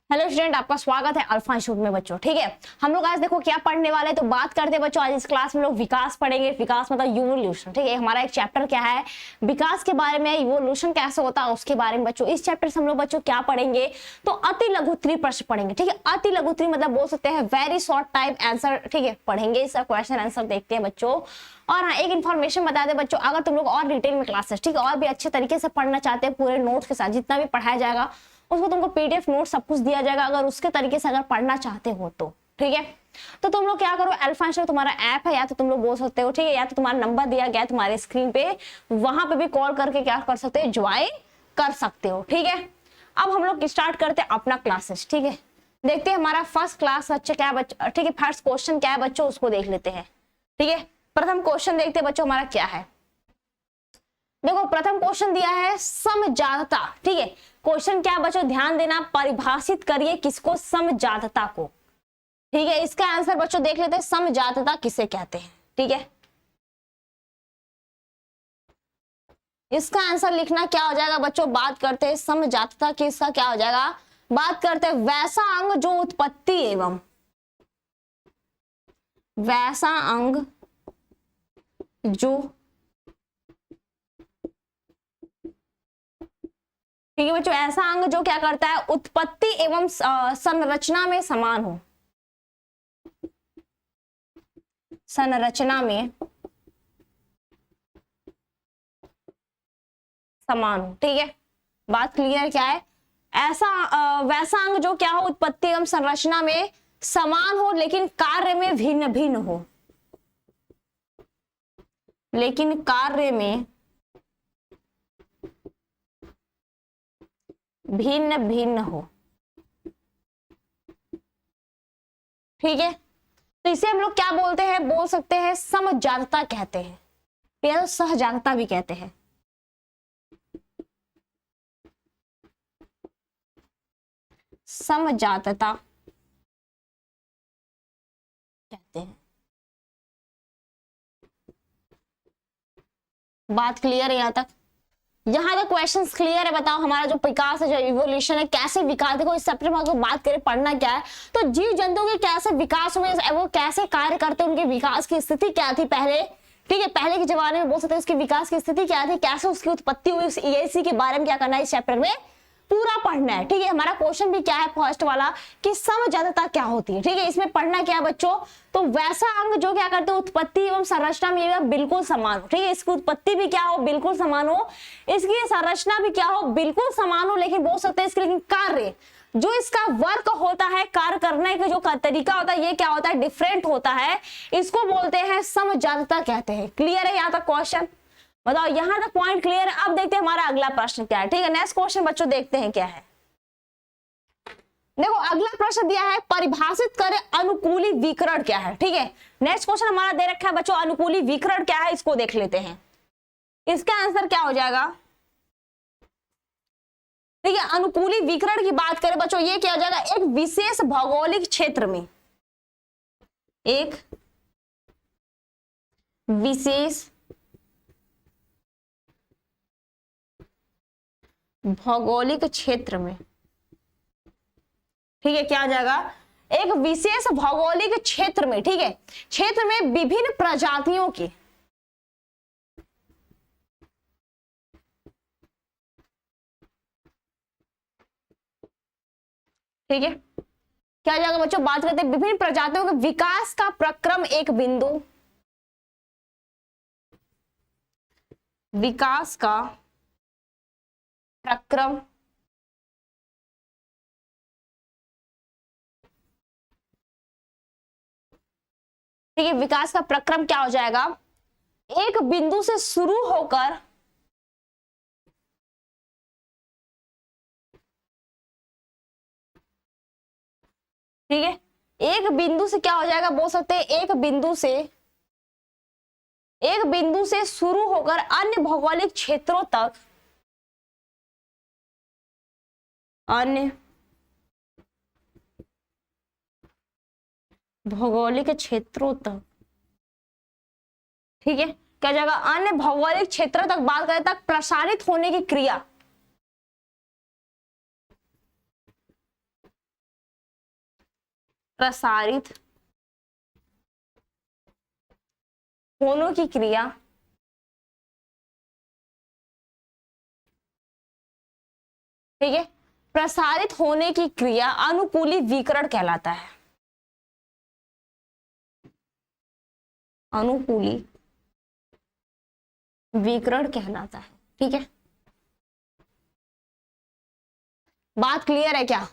Hello student, आपका स्वागत है अल्फा इंस्टीट्यूट में बच्चों। ठीक है, हम लोग आज देखो क्या पढ़ने वाले हैं, तो बात करते हैं बच्चों। आज इस क्लास में लोग विकास पढ़ेंगे। विकास मतलब इवोल्यूशन। ठीक है, हमारा एक चैप्टर क्या है, विकास के बारे में, इवोल्यूशन कैसे होता है उसके बारे में बच्चों। इस चैप्टर से हम लोग बच्चों क्या पढ़ेंगे, तो अति लघुत्री प्रश्न पढ़ेंगे। ठीक है, अति लघुत्री मतलब बोल सकते हैं वेरी शॉर्ट टाइप आंसर। ठीक है, पढ़ेंगे इसका क्वेश्चन आंसर देखते हैं बच्चों। और हाँ, एक इन्फॉर्मेशन बता दे बच्चों, अगर तुम लोग और डिटेल में क्लासेस, ठीक है, और भी अच्छे तरीके से पढ़ना चाहते हैं पूरे नोट्स के साथ, जितना भी पढ़ाया जाएगा उसको तुमको पीडीएफ नोट सब कुछ दिया जाएगा, अगर उसके तरीके से अगर पढ़ना चाहते हो तो। ठीक है, तो तुम लोग क्या करो, अल्फा इंस्टीट्यूट तुम्हारा ऐप है, या तो तुम लोग बोल सकते हो, ठीक है, या तो तुम्हारा नंबर दिया गया है तुम्हारे स्क्रीन पे, वहां पे भी कॉल करके क्या कर सकते हो, ज्वाइन कर सकते हो। ठीक है, अब हम लोग स्टार्ट करते हैं अपना क्लासेस। ठीक है, देखते हैं हमारा फर्स्ट क्लास बच्चे क्या बच्चों। ठीक है, फर्स्ट क्वेश्चन क्या है बच्चों, उसको देख लेते हैं। ठीक है, प्रथम क्वेश्चन देखते हैं बच्चों हमारा क्या है। देखो, प्रथम क्वेश्चन दिया है समजातता। ठीक है, क्वेश्चन क्या बच्चों, ध्यान देना, परिभाषित करिए किसको, समजातता को। ठीक है, इसका आंसर बच्चों देख लेते हैं, समजातता किसे कहते हैं। ठीक है, इसका आंसर लिखना क्या हो जाएगा बच्चों, बात करते हैं समजातता की, इसका क्या हो जाएगा, बात करते हैं वैसा अंग जो उत्पत्ति एवं, वैसा अंग जो, ठीक है बच्चों, ऐसा अंग जो क्या करता है, उत्पत्ति एवं संरचना में समान हो, संरचना में समान हो। ठीक है, बात क्लियर क्या है, ऐसा वैसा अंग जो क्या हो, उत्पत्ति एवं संरचना में समान हो, लेकिन कार्य में भिन्न भिन्न हो, लेकिन कार्य में भिन्न भिन्न हो। ठीक है, तो इसे हम लोग क्या बोलते हैं, बोल सकते हैं समजातता कहते हैं, या तो सहजातता भी कहते हैं। समजातता कहते हैं। बात क्लियर है यहाँ तक, यहाँ तक क्वेश्चंस क्लियर है। बताओ हमारा जो विकास है, जो इवोल्यूशन है, कैसे विकास, देखो इस चैप्टर में अगर बात करें पढ़ना क्या है, तो जीव जंतु के कैसे विकास हुए, वो कैसे कार्य करते हैं, उनके विकास की स्थिति क्या थी पहले। ठीक है, पहले के जमाने में बोल सकते हैं उसकी विकास की स्थिति क्या थी, कैसे उसकी उत्पत्ति हुई, इसी के बारे में क्या करना है, इस चैप्टर में पूरा पढ़ना है। ठीक है, हमारा क्वेश्चन भी क्या है फर्स्ट वाला, कि समजातता क्या होती है। ठीक है, इसमें पढ़ना क्या है बच्चों, तो वैसा अंग जो क्या करते हैं, उत्पत्ति एवं संरचना में बिल्कुल समान हो। ठीक है, इसकी उत्पत्ति भी क्या हो, बिल्कुल समान हो, इसकी संरचना भी क्या हो, बिल्कुल समान हो, लेकिन बोल सकते हैं इसके लेकिन कार्य जो इसका वर्क होता है, कार्य करने का जो तरीका होता है, ये क्या होता है, डिफरेंट होता है, इसको बोलते हैं समजातता कहते हैं। क्लियर है यहाँ तक क्वेश्चन, बताओ यहां तक पॉइंट क्लियर है। अब देखते हैं हमारा अगला प्रश्न क्या है। ठीक है, नेक्स्ट क्वेश्चन बच्चों देखते हैं क्या है। देखो अगला प्रश्न दिया है, परिभाषित करें अनुकूली विकर्ण क्या है। ठीक है, नेक्स्ट क्वेश्चन हमारा दे रखा है बच्चों, अनुकूली विकर्ण क्या है, इसको देख लेते हैं। इसका आंसर क्या हो जाएगा, ठीक है, अनुकूली विकर्ण की बात करें बच्चों, ये क्या हो जाएगा, एक विशेष भौगोलिक क्षेत्र में, एक विशेष भौगोलिक क्षेत्र में, ठीक है, क्या आ जाएगा, एक विशेष भौगोलिक क्षेत्र में, ठीक है, क्षेत्र में विभिन्न प्रजातियों की, ठीक है, क्या आ जाएगा बच्चों, बात करते हैं विभिन्न प्रजातियों के विकास का प्रक्रम, एक बिंदु, विकास का प्रक्रम, ठीक है, विकास का प्रक्रम क्या हो जाएगा, एक बिंदु से शुरू होकर ठीक है, एक बिंदु से क्या हो जाएगा, बोल सकते हैं एक बिंदु से शुरू होकर अन्य भौगोलिक क्षेत्रों तक, अन्य भौगोलिक क्षेत्रों तक, ठीक है, क्या जाएगा, अन्य भौगोलिक क्षेत्रों तक बात करें, तक प्रसारित होने की क्रिया, प्रसारित होने की क्रिया ठीक है, प्रसारित होने की क्रिया अनुकूली विकिरण कहलाता है। अनुकूली विकिरण कहलाता है। ठीक है, बात क्लियर है क्या?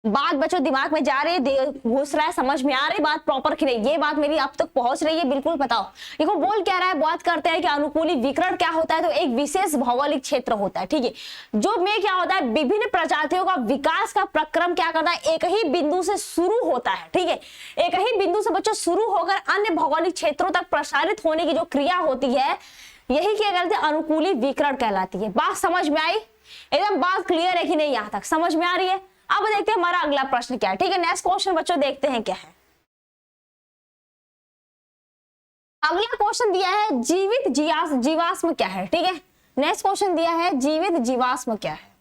बात बच्चों दिमाग में जा रही है, घुस रहा है, समझ में आ रही बात प्रॉपर की नहीं? ये बात मेरी अब तक पहुंच रही है? बिल्कुल बताओ। देखो बोल क्या रहा है, बात करते हैं कि अनुकूली विकिरण क्या होता है। तो एक विशेष भौगोलिक क्षेत्र होता है, ठीक है, जो में क्या होता है, विभिन्न प्रजातियों का विकास का प्रक्रम क्या करता है, एक ही बिंदु से शुरू होता है। ठीक है, एक ही बिंदु से बच्चों शुरू होकर अन्य भौगोलिक क्षेत्रों तक प्रसारित होने की जो क्रिया होती है, यही क्या कहते हैं, अनुकूली विकिरण कहलाती है। बात समझ में आई? एकदम बात क्लियर है कि नहीं? यहां तक समझ में आ रही है? अब देखते हैं हमारा अगला प्रश्न क्या है। ठीक है, नेक्स्ट क्वेश्चन बच्चों देखते हैं क्या है। अगला क्वेश्चन दिया है जीवित जीवाश्म क्या है। ठीक है, नेक्स्ट क्वेश्चन दिया है जीवित जीवाश्म क्या है।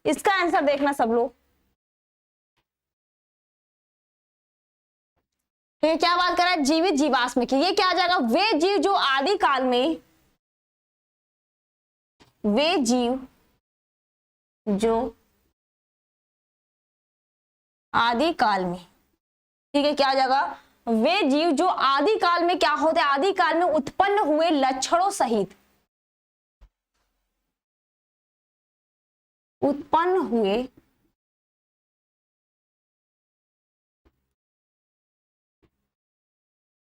इसका आंसर देखना सब लोग। तो क्या बात कर रहा है, जीवित जीवाश्म की। ये क्या आ जाएगा, वे जीव जो आदि काल में, वे जीव जो आदि काल में, ठीक है, क्या आ जाएगा, वे जीव जो आदि काल में क्या होते हैं, आदि काल में उत्पन्न हुए लक्षणों सहित, उत्पन्न हुए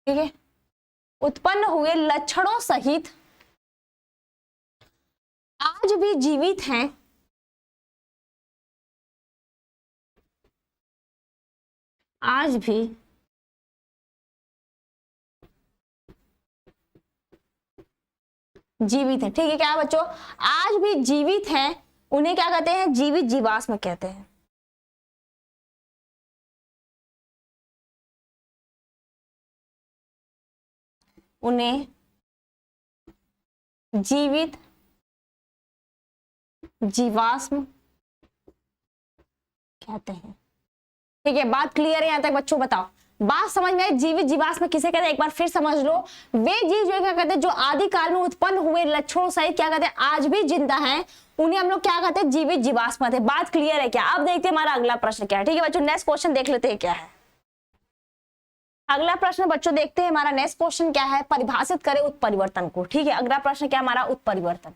ठीक है, उत्पन्न हुए लक्षणों सहित आज भी जीवित हैं, आज भी जीवित है। ठीक है, क्या बच्चों, आज भी जीवित हैं, उन्हें क्या कहते हैं, जीवित जीवाश्म कहते हैं। उन्हें जीवित जीवाश्म कहते हैं। ठीक है, बात क्लियर है यहां तक बच्चों? बताओ, बात समझ में आई? जीवित जीवाश्म किसे कहते हैं, एक बार फिर समझ लो। वे जीव जो क्या कहते हैं, जो आदि काल में उत्पन्न हुए लक्षणों सहित क्या कहते हैं, आज भी जिंदा हैं, उन्हें हम लोग क्या कहते हैं, जीवित जीवाश्म कहते हैं। बात क्लियर है क्या? अब देखते हैं हमारा अगला प्रश्न क्या है। ठीक है बच्चों, नेक्स्ट क्वेश्चन देख लेते हैं क्या है। अगला प्रश्न बच्चों देखते हैं हमारा नेक्स्ट क्वेश्चन क्या है, परिभाषित करें उत्परिवर्तन को। ठीक है, अगला प्रश्न क्या हमारा, उत्परिवर्तन।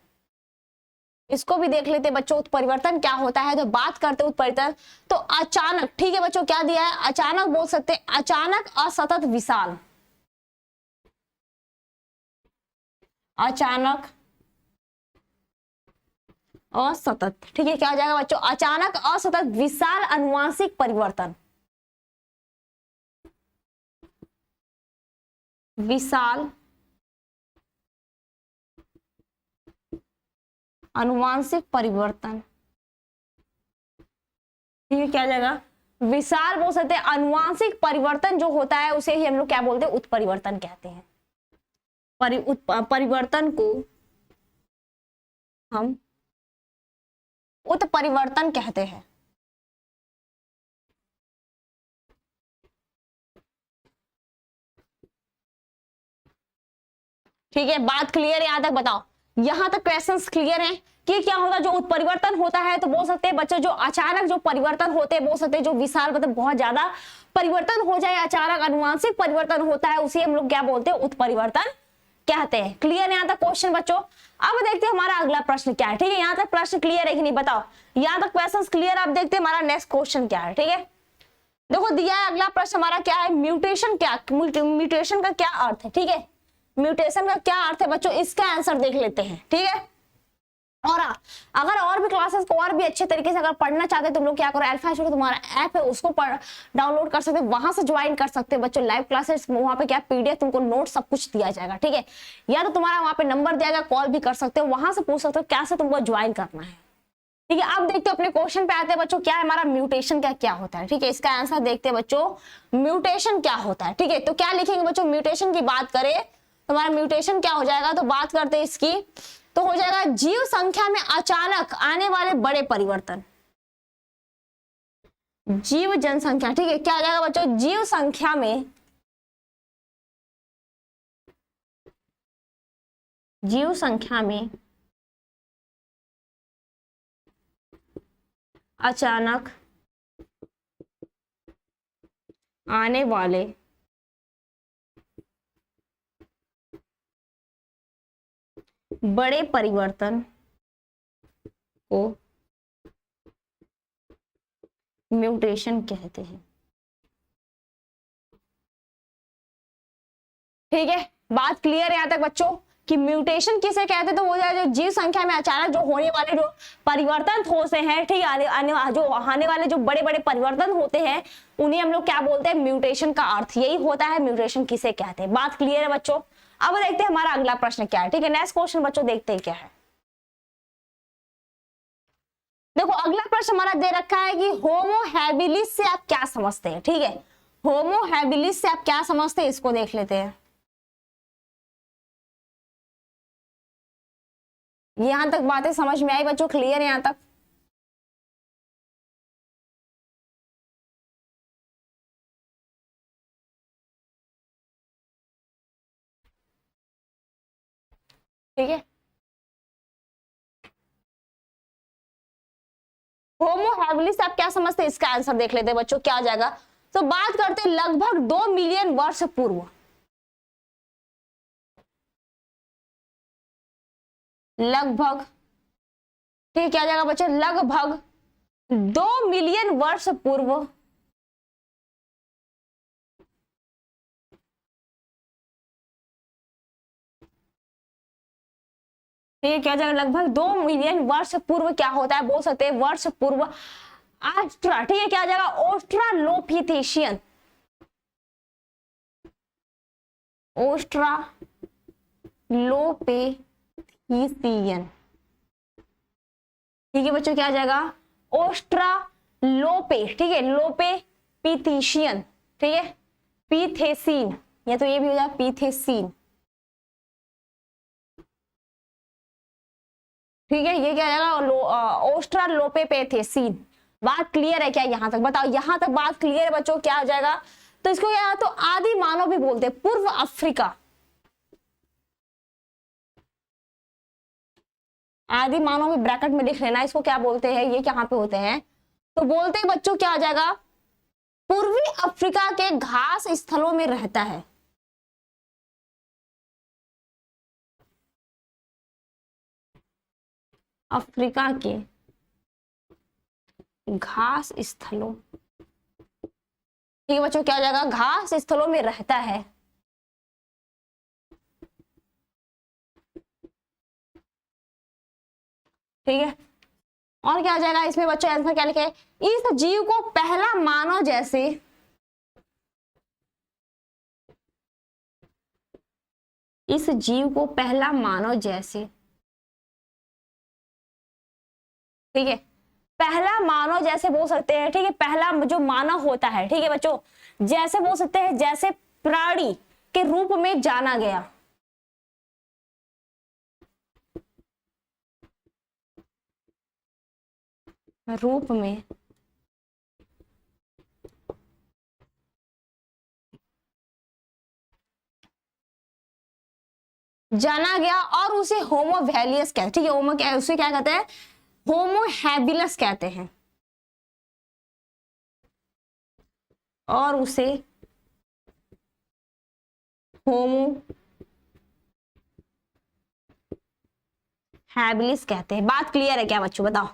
इसको भी देख लेते बच्चों, उत्परिवर्तन क्या होता है। तो बात करते उत्परिवर्तन, तो अचानक, ठीक है बच्चों, क्या दिया है, अचानक बोल सकते हैं, अचानक असतत विशाल, अचानक असतत, ठीक है, क्या हो जाएगा बच्चों, अचानक असतत विशाल अनुवांशिक परिवर्तन, विशाल अनुवांशिक परिवर्तन। ठीक है, क्या हो जाएगा, विशाल बोल सकते हैं, अनुवांशिक परिवर्तन जो होता है उसे ही हम लोग क्या बोलते हैं, उत्परिवर्तन कहते हैं। परिवर्तन को हम उत्परिवर्तन कहते हैं। ठीक है, बात क्लियर है यहां तक? बताओ, यहां तक क्वेश्चंस क्लियर हैं कि क्या होता है, जो उत्परिवर्तन होता है तो बोल सकते हैं बच्चों, जो अचानक जो परिवर्तन होते हैं, बोल सकते हैं जो विशाल मतलब बहुत ज्यादा परिवर्तन हो जाए, अचानक अनुवांशिक परिवर्तन होता है, उसे हम लोग क्या बोलते हैं, उत्परिवर्तन कहते हैं। क्लियर है यहां तक क्वेश्चन बच्चों? अब देखते हैं हमारा अगला प्रश्न क्या है। ठीक है, यहां तक प्रश्न क्लियर है कि नहीं? बताओ, यहां तक क्वेश्चन क्लियर? अब देखते हैं हमारा नेक्स्ट क्वेश्चन क्या है। ठीक है, देखो दिया है अगला प्रश्न हमारा क्या है, म्यूटेशन क्या, म्यूटेशन का क्या अर्थ है। ठीक है, म्यूटेशन का क्या अर्थ है बच्चों, इसका आंसर देख लेते हैं। ठीक है, और अगर और भी क्लासेस को और भी अच्छे तरीके से अगर पढ़ना चाहते हैं तुम लोग क्या करो, अल्फा इंस्टीट्यूट तुम्हारा ऐप है, उसको डाउनलोड कर सकते हो, वहां से ज्वाइन कर सकते हो बच्चों। लाइव क्लासेस वहां पे क्या पीडीएफ तुमको नोट सब कुछ दिया जाएगा। ठीक है, या तो तुम्हारा वहां पे नंबर दिया जाएगा, कॉल भी कर सकते हो, वहां से पूछ सकते हो कैसे तुमको ज्वाइन करना है। ठीक है, अब देखते हैं अपने क्वेश्चन पे आते हैं बच्चों, क्या है हमारा म्यूटेशन का क्या होता है। ठीक है, इसका आंसर देखते हैं बच्चों, म्यूटेशन क्या होता है। ठीक है, तो क्या लिखेंगे बच्चों, म्यूटेशन की बात करें तो हमारा म्यूटेशन क्या हो जाएगा, तो बात करते हैं इसकी, तो हो जाएगा जीव संख्या में अचानक आने वाले बड़े परिवर्तन, जीव जनसंख्या। ठीक है, क्या हो जाएगा बच्चों, जीव संख्या में, जीव संख्या में अचानक आने वाले बड़े परिवर्तन को म्यूटेशन कहते हैं। ठीक है, बात क्लियर है यहां तक बच्चों कि म्यूटेशन किसे कहते हैं, तो वो जो जीव संख्या में अचानक जो होने वाले जो परिवर्तन होते हैं, ठीक है, आने वाले जो बड़े बड़े परिवर्तन होते हैं उन्हें हम लोग क्या बोलते हैं, म्यूटेशन का अर्थ यही होता है, म्यूटेशन किसे कहते हैं। बात क्लियर है बच्चों। अब देखते हैं हमारा अगला प्रश्न क्या है। ठीक है, नेक्स्ट क्वेश्चन बच्चों देखते हैं क्या है। देखो अगला प्रश्न हमारा दे रखा है कि होमो हैबिलिस से आप क्या समझते हैं। ठीक है, होमो हैबिलिस से आप क्या समझते हैं, इसको देख लेते हैं। यहां तक बातें समझ में आई बच्चों, क्लियर है यहां तक। ठीक है, होमो हैबिलिस आप क्या समझते हैं, इसका आंसर देख लेते हैं बच्चों, क्या आ जाएगा। तो बात करते हैं लगभग 2 मिलियन वर्ष पूर्व, लगभग, ठीक है, क्या आ जाएगा बच्चों, लगभग 2 मिलियन वर्ष पूर्व ये क्या जाएगा, लगभग 2 मिलियन वर्ष पूर्व क्या होता है, बोल सकते हैं वर्ष पूर्व ऑस्ट्रा, ठीक है, क्या आ जाएगा, ऑस्ट्रालोपिथेशियन, ऑस्ट्रालोपेथिसियन। ठीक है बच्चों, क्या आ जाएगा, ऑस्ट्रालोपे, ठीक है, लोपे पीथीशियन, ठीक है, पीथेसीन, या तो ये भी हो जाएगा पीथेसीन। ठीक है, ये क्या आएगा, ऑस्ट्रालोपेथेसीन। बात क्लियर है क्या यहां तक, बताओ यहां तक बात क्लियर है बच्चों, क्या आ जाएगा। तो इसको क्या, तो आदि मानव भी बोलते हैं, पूर्व अफ्रीका, आदि मानव भी ब्रैकेट में लिख लेना, इसको क्या बोलते हैं, ये कहां पे होते हैं, तो बोलते हैं बच्चों क्या आ जाएगा, पूर्वी अफ्रीका के घास स्थलों में रहता है, अफ्रीका के घास स्थलों, ठीक है बच्चों, क्या आ जाएगा, घास स्थलों में रहता है। ठीक है, और क्या आ जाएगा इसमें बच्चों, आंसर क्या लिखे, इस जीव को पहला मानव जैसे, इस जीव को पहला मानव जैसे, ठीक है, पहला मानव जैसे बोल सकते हैं। ठीक है, पहला जो मानव होता है, ठीक है बच्चों, जैसे बोल सकते हैं, जैसे प्राणी के रूप में जाना गया, रूप में जाना गया, और उसे होमो वैलियस कहते हैं। ठीक है, होमो क्या, उसे क्या कहते हैं, होमो हैबिलस कहते हैं, और उसे होमो हैबिलिस कहते हैं। बात क्लियर है क्या बच्चों, बताओ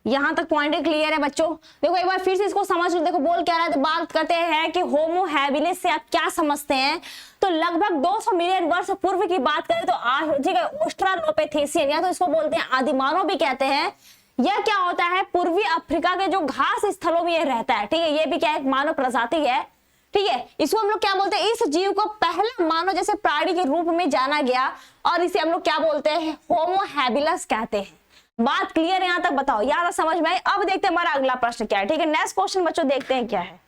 यहां तक पॉइंट क्लियर है बच्चों। देखो एक बार फिर से इसको समझ लो, देखो बोल क्या रहा है, तो बात करते हैं कि होमो हैबिलिस से आप क्या समझते हैं, तो लगभग 200 मिलियन वर्ष पूर्व की बात करें तो ठीक है, ऑस्ट्रालोपेथेसियन, या तो इसको बोलते हैं आदिमानव भी कहते हैं। यह क्या होता है, पूर्वी अफ्रीका के जो घास स्थलों में यह रहता है। ठीक है, ये भी क्या एक मानव प्रजाति है। ठीक है, इसको हम लोग क्या बोलते हैं, इस जीव को पहला मानव जैसे प्राणी के रूप में जाना गया, और इसे हम लोग क्या बोलते हैं, होमो हैबिलस कहते हैं। बात क्लियर है यहाँ तक? बताओ, यहाँ तक समझ में आई? अब देखते हैं हमारा अगला प्रश्न क्या है। ठीक है, नेक्स्ट क्वेश्चन बच्चों देखते हैं क्या है।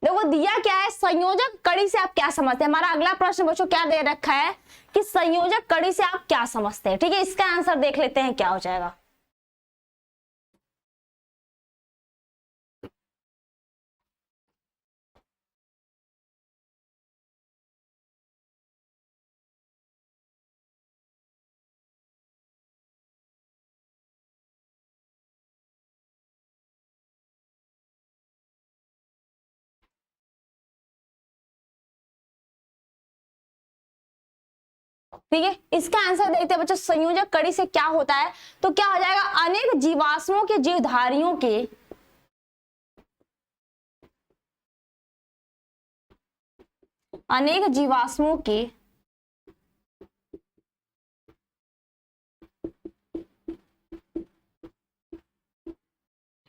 देखो दिया क्या है, संयोजक कड़ी से आप क्या समझते हैं। हमारा अगला प्रश्न बच्चों क्या दे रखा है कि संयोजक कड़ी से आप क्या समझते हैं। ठीक है, इसका आंसर देख लेते हैं क्या हो जाएगा। ठीक है, इसका आंसर देखते हैं बच्चों, संयोजक कड़ी से क्या होता है। तो क्या हो जाएगा, अनेक जीवाश्मों के जीवधारियों के अनेक जीवाश्मों के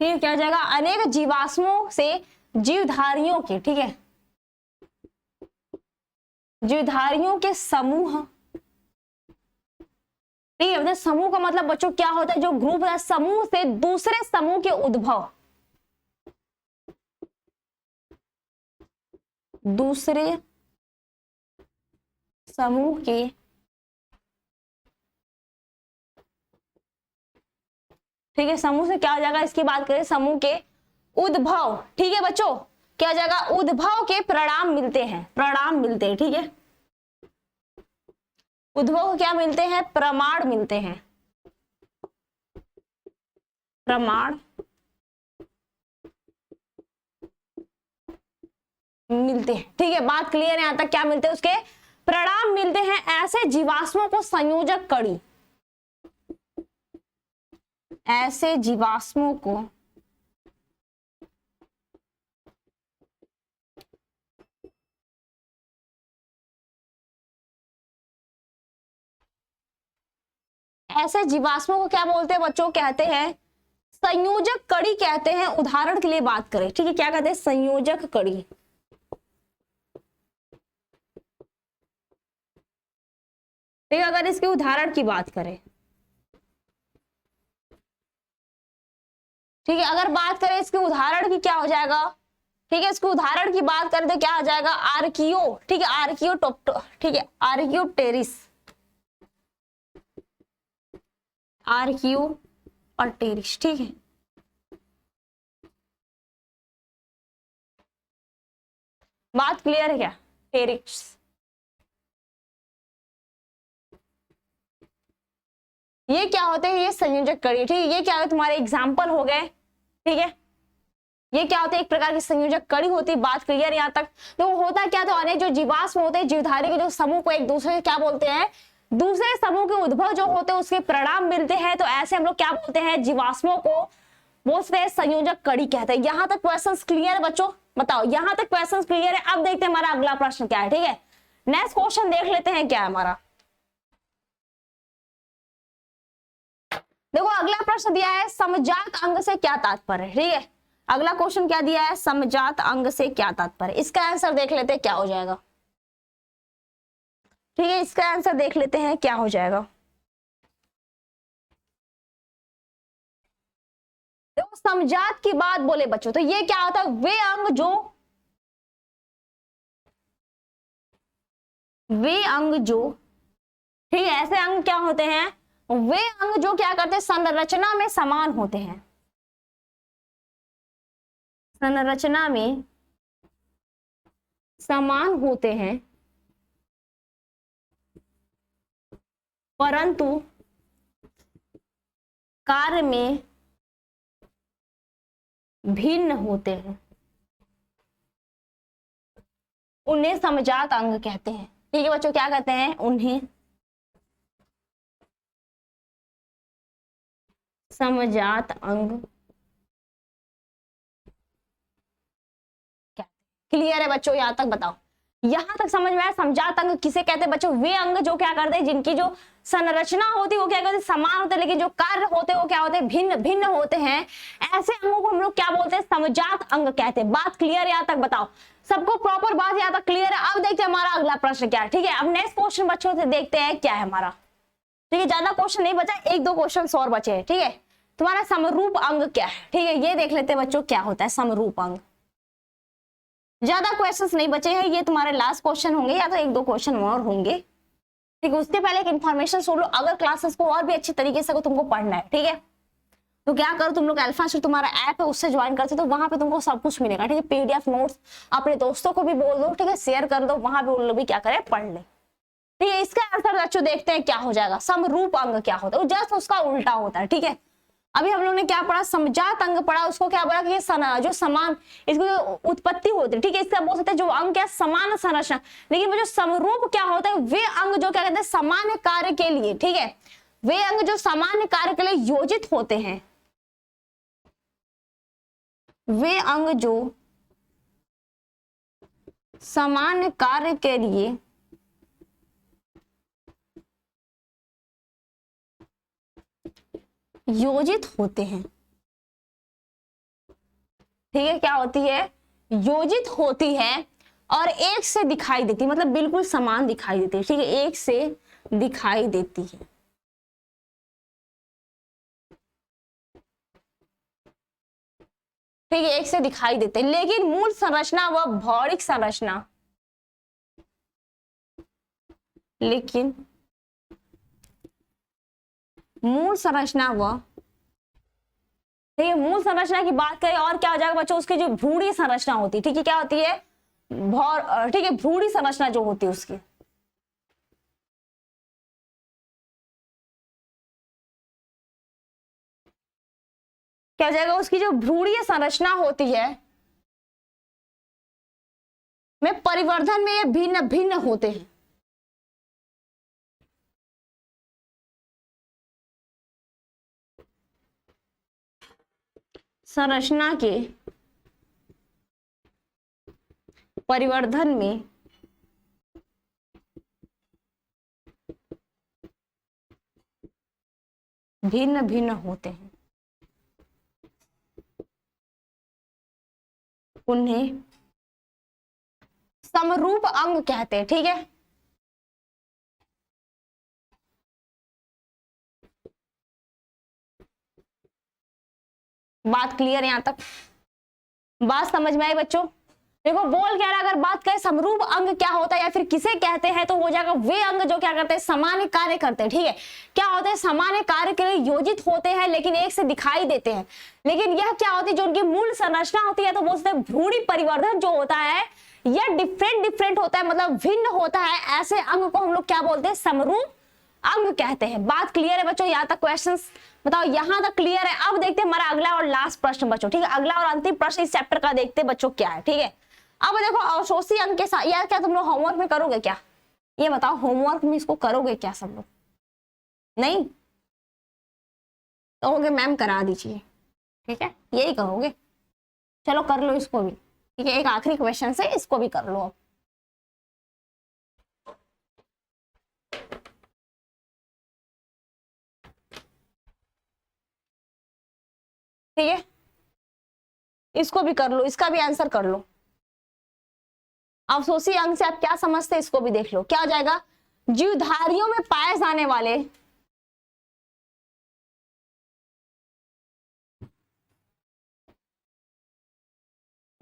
ठीक है, क्या हो जाएगा, अनेक जीवाश्मों से जीवधारियों के, ठीक है, जीवधारियों के समूह। ठीक है, समूह का मतलब बच्चों क्या होता है, जो ग्रुप है, समूह से दूसरे समूह के उद्भव, दूसरे समूह के ठीक है, समूह से क्या हो जाएगा, इसकी बात करें समूह के उद्भव। ठीक है बच्चों, क्या हो जाएगा, उद्भव के परिणाम मिलते हैं, परिणाम मिलते हैं। ठीक है, उद्भव को क्या मिलते हैं, प्रमाण मिलते हैं, प्रमाण मिलते हैं। ठीक है, बात क्लियर है यहाँ तक? क्या मिलते हैं, उसके परिणाम मिलते हैं। ऐसे जीवाश्मों को संयोजक कड़ी, ऐसे जीवाश्मों को ऐसे जीवाश्मों को क्या बोलते हैं बच्चों, कहते हैं संयोजक कड़ी कहते हैं। उदाहरण के लिए बात करें, ठीक है, क्या कहते हैं, संयोजक कड़ी। ठीक है, अगर इसके उदाहरण की बात करें, ठीक है, अगर बात करें इसके उदाहरण की, क्या हो जाएगा, ठीक है, इसके उदाहरण की बात करें तो क्या हो जाएगा, आर्कियो, ठीक है, आर्कियोटोप्टो, ठीक है, आर्कियोटेरिस, आर्कियो और टेरिस। ठीक है, बात क्लियर है क्या, टेरिस। ये क्या होते हैं, ये संयोजक कड़ी। ठीक है, ये क्या है, तुम्हारे एग्जाम्पल हो गए। ठीक है, ये क्या होते हैं, एक प्रकार की संयोजक कड़ी होती है। बात क्लियर यहाँ तक? तो होता क्या, तो अनेक जो जीवाश्म होते हैं, जीवधारी के जो समूह को एक दूसरे से क्या बोलते हैं, दूसरे समूह के उद्भव जो होते हैं उसके परिणाम मिलते हैं। तो ऐसे हम लोग क्या बोलते हैं, जीवाश्मों को बोलते हैं संयोजक कड़ी कहते हैं। यहां तक क्वेश्चन क्लियर है बच्चों? बताओ, यहां तक क्वेश्चन क्लियर है? अब देखते हैं हमारा अगला प्रश्न क्या है। ठीक है, नेक्स्ट क्वेश्चन देख लेते हैं क्या है हमारा। देखो अगला प्रश्न दिया है, समजात अंग से क्या तात्पर्य है। ठीक है, अगला क्वेश्चन क्या दिया है, समजात अंग से क्या तात्पर्य। इसका आंसर देख लेते हैं क्या हो जाएगा। ठीक है, इसका आंसर देख लेते हैं क्या हो जाएगा। देखो समजात की बात बोले बच्चों तो ये क्या होता है, वे अंग जो ठीक है, ऐसे अंग क्या होते हैं, वे अंग जो क्या करते हैं, संरचना में समान होते हैं, संरचना में समान होते हैं, परंतु कार्य में भिन्न होते हैं, उन्हें समजात अंग कहते हैं। ठीक है बच्चों, क्या कहते हैं, उन्हें समजात अंग। क्लियर है बच्चों, यहां तक बताओ, यहां तक समझ में आया। समजात अंग किसे कहते हैं बच्चों, वे अंग जो क्या करते हैं, जिनकी जो संरचना होती है वो क्या करते हैं, समान होते हैं, लेकिन जो कार्य होते हैं वो क्या होते हैं, भिन्न भिन्न होते हैं। ऐसे अंगों को हम लोग क्या बोलते हैं, समजात अंग कहते हैं। बात क्लियर है यहाँ तक? बताओ, सबको प्रॉपर बात यहाँ तक क्लियर है? अब देखते हैं हमारा अगला प्रश्न क्या है। ठीक है, अब नेक्स्ट क्वेश्चन बच्चों से देखते हैं क्या है हमारा। ठीक है, ज्यादा क्वेश्चन नहीं बचा, एक दो क्वेश्चन और बचे हैं। ठीक है, तुम्हारा समरूप अंग क्या है? ठीक है, ये देख लेते हैं बच्चों क्या होता है समरूप अंग। ज्यादा क्वेश्चंस नहीं बचे हैं, ये तुम्हारे लास्ट क्वेश्चन होंगे या तो एक दो क्वेश्चन और होंगे। ठीक है, उसके पहले एक इन्फॉर्मेशन सुन लो, अगर क्लासेस को और भी अच्छी तरीके से तुमको पढ़ना है, ठीक है, तो क्या करो तुम लोग, अल्फा जो तुम्हारा ऐप है उससे ज्वाइन करते तो वहां पे तुमको सब कुछ मिलेगा। ठीक है, पीडीएफ नोट्स अपने दोस्तों को भी बोल दो, ठीक है, शेयर कर दो, वहां पे उन लोग भी क्या करे, पढ़ ले। ठीक है, इसका आंसर बच्चों देखते हैं क्या हो जाएगा। समरूप अंग क्या होता है? जस्ट उसका उल्टा होता है। ठीक है, अभी हम लोग ने क्या पढ़ा, समजात अंग पढ़ा, उसको क्या बोला कि जो समान, इसको जो उत्पत्ति होती है, ठीक है, इसका बोल सकते हैं जो अंग क्या, समान संरचना। लेकिन वो जो समरूप क्या होता है, वे अंग जो क्या कहते हैं सामान्य कार्य के लिए, ठीक है, वे अंग जो सामान्य कार्य के लिए योजित होते हैं, वे अंग जो सामान्य कार्य के लिए योजित होते हैं। ठीक है, क्या होती है, योजित होती है और एक से दिखाई देती, मतलब बिल्कुल समान दिखाई देती है। ठीक है, एक से दिखाई देती है। ठीक है, एक से दिखाई देते हैं, लेकिन मूल संरचना व भौतिक संरचना, लेकिन मूल संरचना व, ठीक है, मूल संरचना की बात करें और क्या हो जाएगा बच्चों, उसकी जो भ्रूणी संरचना होती है, ठीक है, क्या होती है, ठीक है, भ्रूणी संरचना जो होती है उसकी, क्या हो जाएगा, उसकी जो भ्रूणीय संरचना होती है में परिवर्धन में ये भिन्न भिन्न होते हैं। संरचना के परिवर्धन में भिन्न भिन्न होते हैं, उन्हें समरूप अंग कहते हैं। ठीक है, बात क्लियर है यहां तक? बात समझ में आई बच्चों? देखो बोल क्या रहा, अगर बात करें समरूप अंग क्या होता है या फिर किसे कहते हैं, तो हो जाएगा वे अंग जो क्या करते हैं, सामान्य कार्य करते हैं। ठीक है, क्या होते हैं, सामान्य कार्य के लिए योजित होते हैं लेकिन एक से दिखाई देते हैं। लेकिन यह क्या होती है, जो उनकी मूल संरचना होती है, तो बोलते हैं भ्रूणी परिवर्धन जो होता है यह डिफरेंट डिफरेंट होता है, मतलब भिन्न होता है। ऐसे अंग को हम लोग क्या बोलते हैं, समरूप अंग कहते हैं। बात क्लियर है बच्चों? यहाँ तक क्वेश्चंस बताओ, यहाँ तक क्लियर है? अब देखते हैं हमारा अगला और लास्ट प्रश्न बच्चों। ठीक है, अगला और अंतिम प्रश्न इस चैप्टर का देखते हैं बच्चों क्या है। ठीक है, अब देखो अवशोषी अंग के साथ यार क्या तुम लोग होमवर्क में करोगे क्या, ये बताओ, होमवर्क में इसको करोगे क्या सब लोग? नहीं कहोगे मैम करा दीजिए, ठीक है, यही कहोगे। चलो कर लो इसको भी। ठीक है, एक आखिरी क्वेश्चन से इसको भी कर लो अब। ठीक है, इसको भी कर लो, इसका भी आंसर कर लो। अवशोषी अंग से आप क्या समझते हैं, इसको भी देख लो। क्या हो जाएगा, जीवधारियों में पाए जाने वाले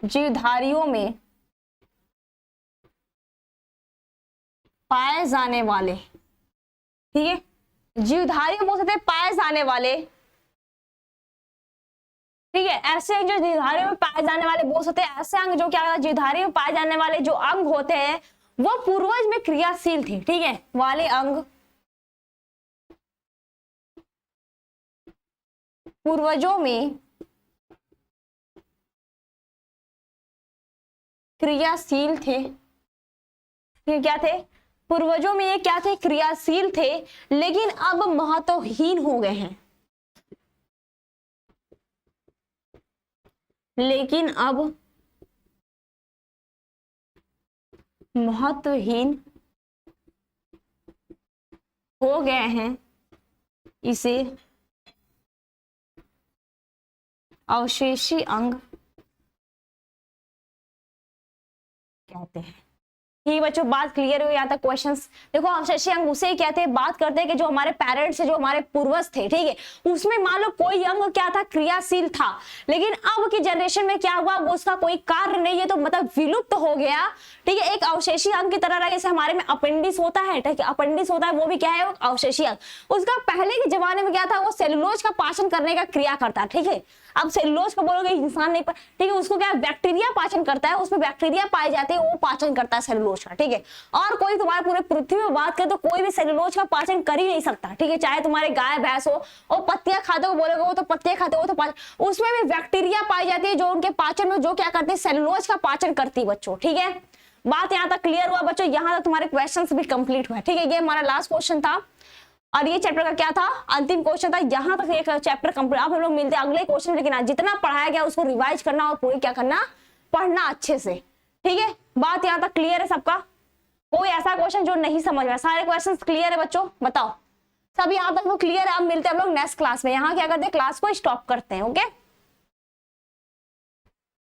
जीवधारियों में पाए जाने वाले, ठीक है, जीवधारियों बोल सकते हैं पाए जाने वाले। ठीक है, ऐसे अंग जो जीवधारियों में पाए जाने वाले बोल सकते हैं, ऐसे अंग जो क्या जीवधारियों में पाए जाने वाले जो अंग होते हैं वो पूर्वज में क्रियाशील थे। ठीक है, वाले अंग पूर्वजों में क्रियाशील थे। ये क्या थे, पूर्वजों में ये क्या थे, क्रियाशील थे, लेकिन अब महत्वहीन हो गए हैं। लेकिन अब महत्वहीन हो गए हैं, इसे अवशेषी अंग कहते हैं। ये बच्चों बात क्लियर हुई यहाँ तक क्वेश्चंस। देखो अवशेषीय अंग उसे कहते हैं, बात करते हैं कि जो हमारे पेरेंट्स है, जो हमारे पूर्वज थे, ठीक है, उसमें मान लो कोई अंग क्या था, क्रियाशील था, लेकिन अब की जनरेशन में क्या हुआ, वो उसका कोई कार्य नहीं है, तो मतलब विलुप्त हो गया, ठीक है। एक अवशेषीय अंग की तरह रहा, जैसे हमारे में अपेंडिस होता है, ठीक है, अपेंडिस होता है, वो भी क्या है, अवशेषीय अंग। उसका पहले के जमाने में क्या था, वो सेलुलोज का पाचन करने का क्रिया करता, ठीक है। अब सेलुलोज को बोलोगे इंसान नहीं, ठीक है, उसको क्या बैक्टीरिया पाचन करता है, उसमें बैक्टीरिया पाए जाते हैं, वो पाचन करता है सेलुलोज का, ठीक है। और कोई तुम्हारे पूरे पृथ्वी में बात करे तो कोई भी सेलुलोज का पाचन कर ही नहीं सकता, ठीक है, चाहे तुम्हारे गाय भैंस हो, और पत्तियां खाते हो बोलोगे वो तो पत्तियां खाते हो, तो पाचन उसमें भी बैक्टीरिया पाई जाती है, जो उनके पाचन में जो क्या करते हैं, सेलुलोज का पाचन करती है बच्चों, ठीक है। बात यहाँ तक क्लियर हुआ बच्चों, यहाँ तक तुम्हारे क्वेश्चंस भी कंप्लीट हुए, ठीक है। ये हमारा लास्ट क्वेश्चन था और ये चैप्टर का क्या था, अंतिम क्वेश्चन था। यहाँ तक एक चैप्टर कंप्लीट। अब हम लोग मिलते हैं अगले क्वेश्चन, लेकिन जितना पढ़ाया गया उसको रिवाइज करना और पूरे क्या करना, पढ़ना अच्छे से, ठीक है। बात यहाँ तक क्लियर है सबका, कोई ऐसा क्वेश्चन जो नहीं समझ में, सारे क्वेश्चन क्लियर है बच्चों, बताओ सब यहाँ तक तो क्लियर है। अब मिलते हैं हम लोग नेक्स्ट क्लास में, यहाँ क्या करते हैं, क्लास को स्टॉप करते हैं, ओके।